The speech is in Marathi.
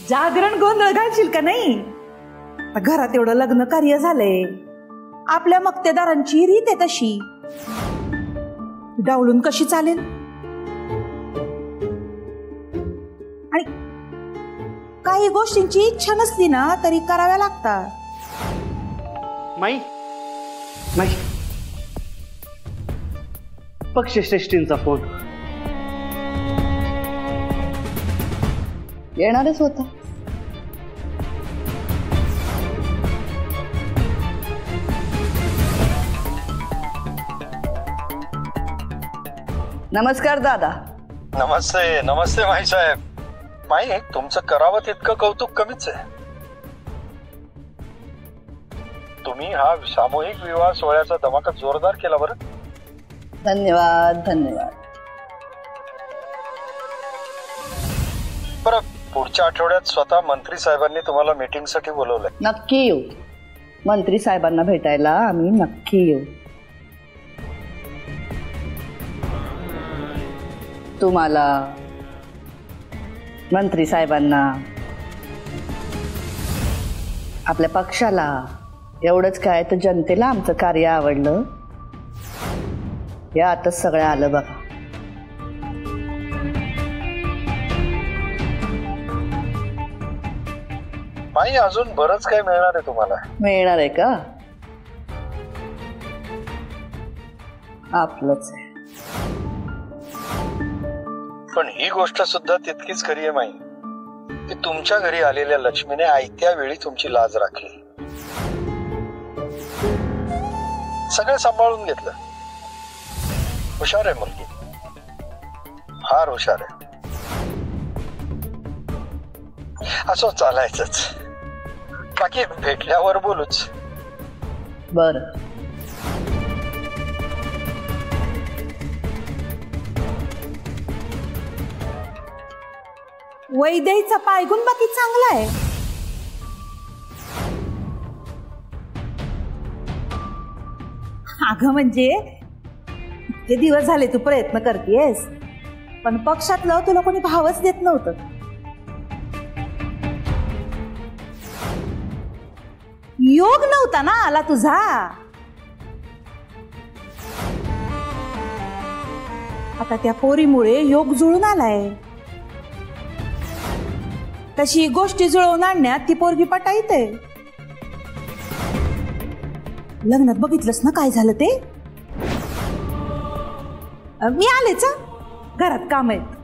जागरण गोंधळ घालशील का नाही? घरात एवढं लग्न कार्य झालंय, आपल्या मक्तेदारांची रीत आहे तशी, डावलून कशी चालेल? आणि काही गोष्टींची इच्छा नसली ना तरी कराव्या लागतात. माई माई पक्षश्रेष्ठींचा फोन येणारच होता. नमस्कार दादा. नमस्ते नमस्ते माई साहेब. माई तुमचं करावं तितकं कौतुक कमीच आहे. तुम्ही हा सामूहिक विवाह सोहळ्याचा धमाका जोरदार केला बरं. धन्यवाद धन्यवाद. बरं, पुढच्या आठवड्यात स्वतः मंत्री साहेबांनी तुम्हाला मीटिंग साठी बोलवलंय. नक्की येऊ. मंत्री साहेबांना भेटायला आम्ही नक्की येऊ. तुम्हाला, मंत्री साहेबांना, आपल्या पक्षाला, एवढंच काय तर जनतेला आमचं कार्य आवडलं यातच सगळं आलं बघा. माई अजून बरंच काय मिळणार आहे तुम्हाला. मिळणार आहे का? आपलंच आहे. पण ही गोष्ट सुद्धा तितकीच खरी आहे माई की तुमच्या घरी आलेल्या लक्ष्मीने आयत्या वेळी तुमची लाज राखली, सगळं सांभाळून घेतलं. हुशार आहे मुलगी, फार हुशार आहे. असं चालायचंच. बाकी भेटल्यावर बोलूच. बरं. वैद्यचा पायगुण बाकी चांगला आहे. अगं म्हणजे इतके दिवस झाले तू प्रयत्न करतेस, पण पक्षातलं तुला कोणी भावच देत नव्हतं. योग नव्हता ना आला तुझा. आता त्या पोरीमुळे योग जुळून आलाय. तशी गोष्टी जुळवून आणण्यात ती पोरगी पटाईत आहे. लग्नात बघितलंस ना काय झालं ते. मी आलेच, घरात काम आहेत.